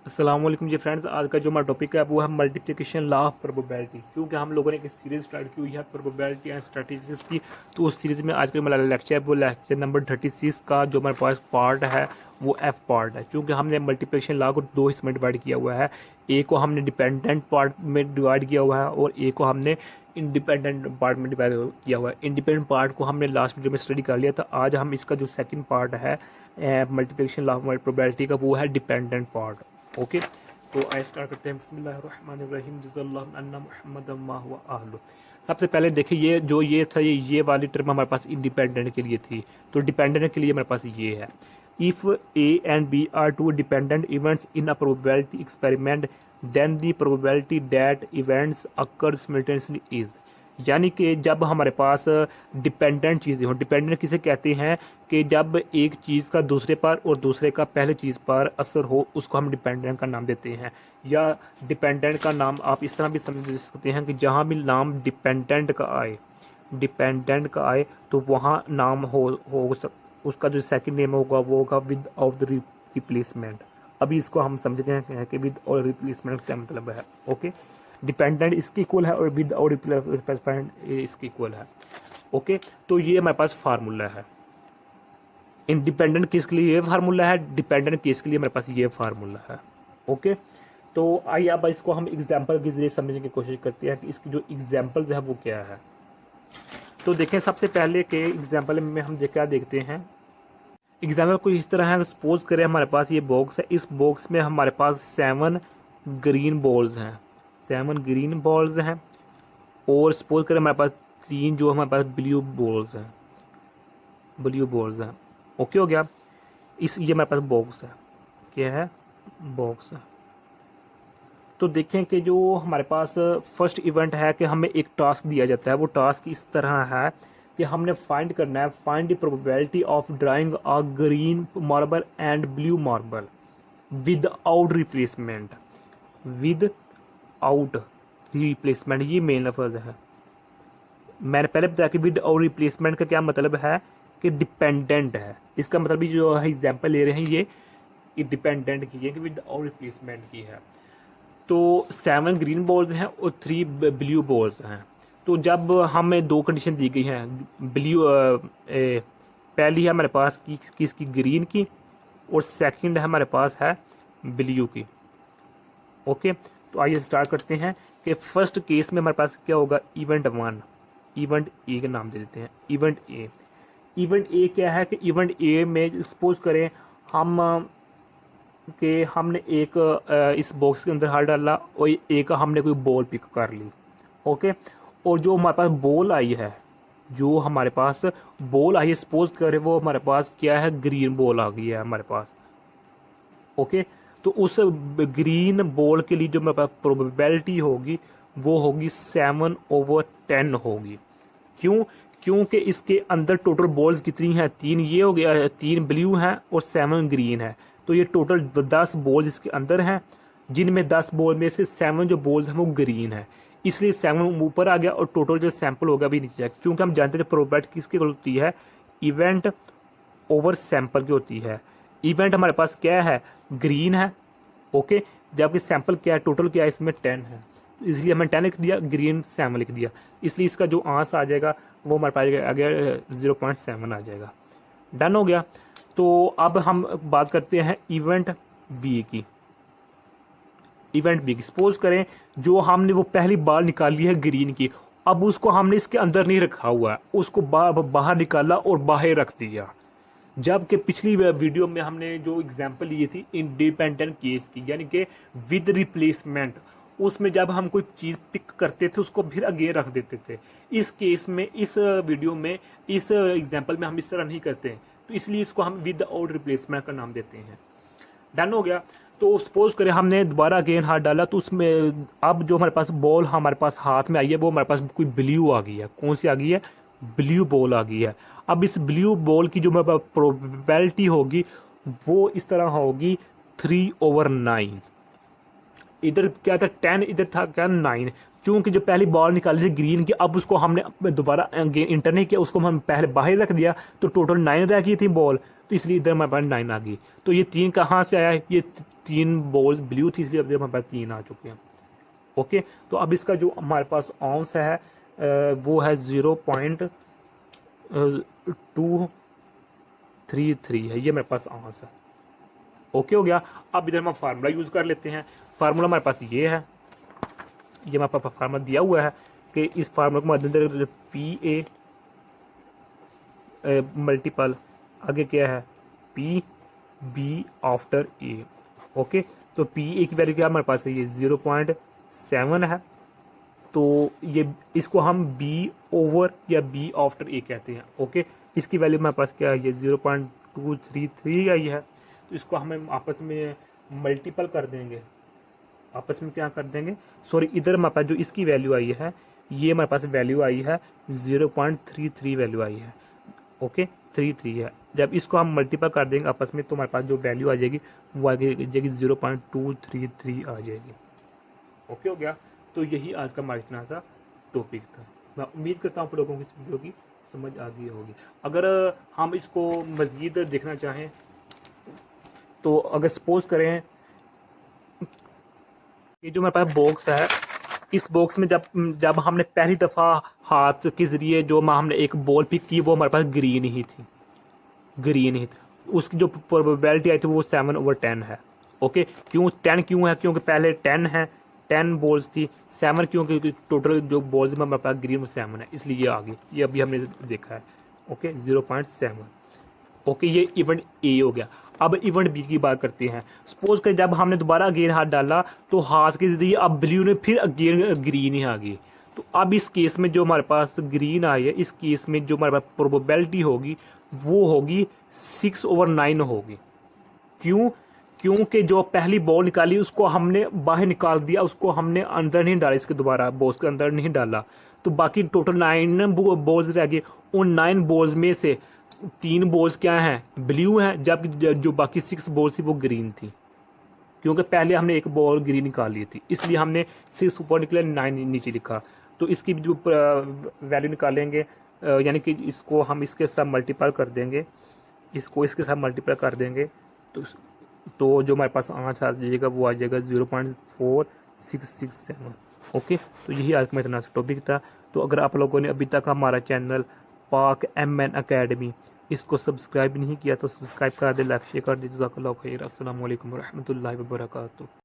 अस्सलाम वालेकुम जी फ्रेंड्स। आज का जो हमारा टॉपिक है वो है मल्टीप्लिकेशन लॉ ऑफ प्रोबेबिलिटी। क्योंकि हम लोगों ने एक सीरीज स्टार्ट की हुई है प्रोबेबिलिटी एंड स्ट्रेटजीज की, तो उस सीरीज में आज का हमारा लेक्चर है वो लेक्चर नंबर 36 का जो हमारे पास पार्ट है वो एफ पार्ट है। क्योंकि हमने मल्टीप्लिकेशन लॉ को दो हिस्से में डिवाइड किया हुआ है, एक को हमने डिपेंडेंट पार्ट में डिवाइड किया हुआ है और एक को हमने इंडिपेंडेंट पार्ट में डिवाइड किया हुआ है। इंडिपेंडेंट पार्ट को हमने लास्ट वीडियो में स्टडी कर लिया था। आज हम इसका जो सेकंड पार्ट है मल्टीप्लिकेशन लॉ ऑफ प्रोबेबिलिटी का वो है डिपेंडेंट पार्ट। ओके, तो आइए स्टार्ट करते हैं। बिस्मिल्लाहिर्रहमानिर्रहीम जज़ल्लाहु अन्ना मुहम्मदन मा हुवा अहलु। सबसे पहले देखिए, ये था, ये वाली टर्म हमारे पास इंडिपेंडेंट के लिए थी, तो डिपेंडेंट के लिए हमारे पास ये है। If A and B are two dependent events in a probability experiment then the probability that events occur simultaneously is. यानी कि जब हमारे पास डिपेंडेंट चीज़ें हों, डिपेंडेंट किसे कहते हैं कि जब एक चीज़ का दूसरे पर और दूसरे का पहले चीज़ पर असर हो, उसको हम डिपेंडेंट का नाम देते हैं। या डिपेंडेंट का नाम आप इस तरह भी समझ सकते हैं कि जहाँ भी नाम डिपेंडेंट का आए तो वहाँ नाम उसका जो सेकंड नेम होगा वो होगा विद आउट द रिप्लेसमेंट। अभी इसको हम समझते हैं कि विद और रिप्लेसमेंट क्या मतलब है। ओके, डिपेंडेंट इसके इक्वल है और विद और रिप्लेसमेंट इसके इक्वल है। ओके, तो ये हमारे पास फार्मूला है। इंडिपेंडेंट केस के लिए ये फार्मूला है, डिपेंडेंट केस के लिए हमारे पास ये फार्मूला है। ओके, तो आइए अब इसको हम एग्जांपल के जरिए समझने की कोशिश करते हैं कि इसकी जो एग्जांपल्स है वो क्या है। तो देखें, सबसे पहले के एग्जांपल में हम क्या देखते हैं। एग्जाम्पल कुछ इस तरह है। सपोज करें हमारे पास ये बॉक्स है, इस बॉक्स में हमारे पास 7 ग्रीन बॉल्स हैं, 7 ग्रीन बॉल्स हैं। और सपोज करें हमारे पास 3 जो हमारे पास ब्लू बॉल्स हैं। ओके हो गया। ये हमारे पास बॉक्स है, क्या है, बॉक्स है। तो देखें कि जो हमारे पास फर्स्ट इवेंट है कि हमें एक टास्क दिया जाता है, वो टास्क इस तरह है कि हमने फाइंड करना है, find the probability of drawing a green marble and blue marble with out replacement. With out replacement, ये मेन लफ्ज है। मैंने पहले बताया कि विद आउट रिप्लेसमेंट का क्या मतलब है कि डिपेंडेंट है। इसका मतलब ये जो है एग्जाम्पल ले रहे हैं ये डिपेंडेंट की है कि विद आउट रिप्लेसमेंट की है। तो 7 ग्रीन बॉल्स हैं और 3 ब्लू बॉल्स हैं। तो जब हमें दो कंडीशन दी गई हैं, पहली है हमारे पास किसकी, ग्रीन की, और सेकंड है हमारे पास है ब्लू की। ओके, तो आइए स्टार्ट करते हैं कि फर्स्ट केस में हमारे पास क्या होगा, इवेंट 1, इवेंट ए का नाम दे देते हैं इवेंट ए। इवेंट ए क्या है कि इवेंट ए में सपोज करें हम कि हमने एक इस बॉक्स के अंदर हाथ डाला और एक हमने कोई बॉल पिक कर ली। ओके, और जो हमारे पास बॉल आई है, जो हमारे पास बॉल आई है, सपोज करें वो हमारे पास क्या है, ग्रीन बॉल आ गई है हमारे पास। ओके, तो उस ग्रीन बॉल के लिए जो हमारे पास प्रोबेबिलिटी होगी वो होगी 7/10 होगी। क्यों? क्योंकि इसके अंदर टोटल बॉल्स कितनी हैं, 3 ये हो गया, 3 ब्लू हैं और 7 ग्रीन है। तो ये टोटल 10 बॉल्स इसके अंदर हैं, जिनमें 10 बॉल में से 7 जो बॉल्स हैं वो ग्रीन है, इसलिए 7 ऊपर आ गया और टोटल जो सैंपल होगा भी नीचे। क्योंकि हम जानते हैं प्रोबेबिलिटी किसकी होती है, इवेंट ओवर सैंपल की होती है। इवेंट हमारे पास क्या है, ग्रीन है। ओके, जबकि सैंपल क्या है, टोटल क्या है, इसमें 10 है, इसलिए हमने 10 लिख दिया, ग्रीन 7 लिख दिया, इसलिए इसका जो आंसर आ जाएगा वो हमारे पास आ गया 0.7 आ जाएगा। डन हो गया। तो अब हम बात करते हैं इवेंट बी की। इवेंट बी की सपोज करें जो हमने वो पहली बाल निकाली है ग्रीन की, अब उसको हमने इसके अंदर नहीं रखा हुआ है, उसको बाहर निकाला और बाहर रख दिया। जबकि पिछली वीडियो में हमने जो एग्जांपल ली थी इंडिपेंडेंट केस की, यानी कि विद रिप्लेसमेंट, उसमें जब हम कोई चीज़ पिक करते थे उसको फिर आगे रख देते थे। इस केस में, इस वीडियो में, इस एग्जांपल में हम इस तरह नहीं करते, तो इसलिए इसको हम विद आउट रिप्लेसमेंट का नाम देते हैं। डन हो गया। तो सपोज करें हमने दोबारा अगेन हाथ डाला, तो उसमें अब जो हमारे पास बॉल हमारे पास हाथ में आई है वो हमारे पास कोई ब्लू आ गई है। कौन सी आ गई है, ब्लू बॉल आ गई है। अब इस ब्लू बॉल की जो हमारे पास प्रोबेबिलिटी होगी वो इस तरह होगी 3/9। इधर क्या था 10, इधर था क्या 9। चूंकि जो पहली बॉल निकाली थी ग्रीन की, अब उसको हमने दोबारा इंटर नहीं किया, उसको हम पहले बाहर रख दिया, तो टोटल 9 रह गई थी बॉल, तो इसलिए इधर हमारे पास 9 आ गई। तो ये 3 कहाँ से आया, ये 3 बॉल्स ब्लू थी, इसलिए अब हमारे पास 3 आ चुके हैं। ओके, तो अब इसका जो हमारे पास आंस है वो है 0.233 है, ये मेरे पास आंस है। ओके हो गया। अब इधर हम फार्मूला यूज़ कर लेते हैं। फार्मूला हमारे पास ये है, ये हमारे पास फार्मूला दिया हुआ है कि इस फार्मूला को मद्देनजर पी ए मल्टीपल आगे क्या है P be after a. Okay, तो पी ए की वैल्यू क्या हमारे पास है, ये 0.7 है। तो ये इसको हम बी ओवर या बी आफ्टर ए कहते हैं। ओके, इसकी वैल्यू हमारे पास क्या है, ये 0.233 आई है। तो इसको हमें आपस में मल्टीपल कर देंगे, आपस में क्या कर देंगे, सॉरी इधर हमारे पास जो इसकी वैल्यू आई है, ये हमारे पास वैल्यू आई है 0.33 वैल्यू आई है। ओके, 33 है। जब इसको हम मल्टीपल कर देंगे आपस में तो हमारे पास जो वैल्यू आ जाएगी वो आ जाएगी 0.233 आ जाएगी। ओके हो गया। तो यही आज का हमारा इतना सा टॉपिक था। मैं उम्मीद करता हूँ आप लोगों को इस वीडियो की समझ आ गई होगी। अगर हम इसको मज़ीद देखना चाहें तो अगर सपोज करें ये जो मेरे पास बॉक्स है, इस बॉक्स में जब हमने पहली दफ़ा हाथ के ज़रिए जो हमने एक बॉल पिक की वो हमारे पास ग्रीन ही थी, ग्रीन ही थी। उसकी जो प्रोबेबिलिटी आई थी वो 7/10 है। ओके, क्यों 10 क्यों है, क्योंकि पहले 10 है, 10 बॉल्स थी। 7 क्योंकि टोटल जो बॉल्स में हमारे पास ग्रीन वो 7 है, इसलिए ये आ गई। ये अभी हमने देखा है। ओके, 0.7। ओके, ये इवेंट ए हो गया। अब इवेंट बी की बात करते हैं। सपोज कर जब हमने दोबारा अगेन हाथ डाला तो हाथ के जरिए अब ब्लू ने फिर अगेन ग्रीन ही आ गई। तो अब इस केस में जो हमारे पास ग्रीन आई है, इस केस में जो हमारे पास प्रोबेबिलिटी होगी वो होगी 6/9 होगी। क्यों, क्योंकि जो पहली बॉल निकाली उसको हमने बाहर निकाल दिया, उसको हमने अंदर नहीं डाला, इसके दोबारा बॉक्स के अंदर नहीं डाला। तो बाकी टोटल 9 बॉल्स रह गए। उन 9 बॉल्स में से 3 बॉल्स क्या हैं, ब्लू हैं, जबकि जो बाकी 6 बॉल्स थी वो ग्रीन थी। क्योंकि पहले हमने एक बॉल ग्रीन निकाल ली थी, इसलिए हमने 6 ऊपर निकले, 9 नीचे लिखा। तो इसकी जो वैल्यू निकालेंगे यानी कि इसको हम इसके साथ मल्टीप्लाई कर देंगे, इसको इसके साथ मल्टीप्लाई कर देंगे तो जो हमारे पास आंसर आ जाएगा वो आ जाएगा 0.4667। ओके, तो यही आज का मेरा टॉपिक था। तो अगर आप लोगों ने अभी तक हमारा चैनल पाक MN अकेडमी इसको सब्सक्राइब नहीं किया तो सब्सक्राइब कर दे, लाइक शेयर कर दे। जज़ाकल्लाहु खैर। अस्सलाम वालेकुम रहमतुल्लाहि व बरकातुहू।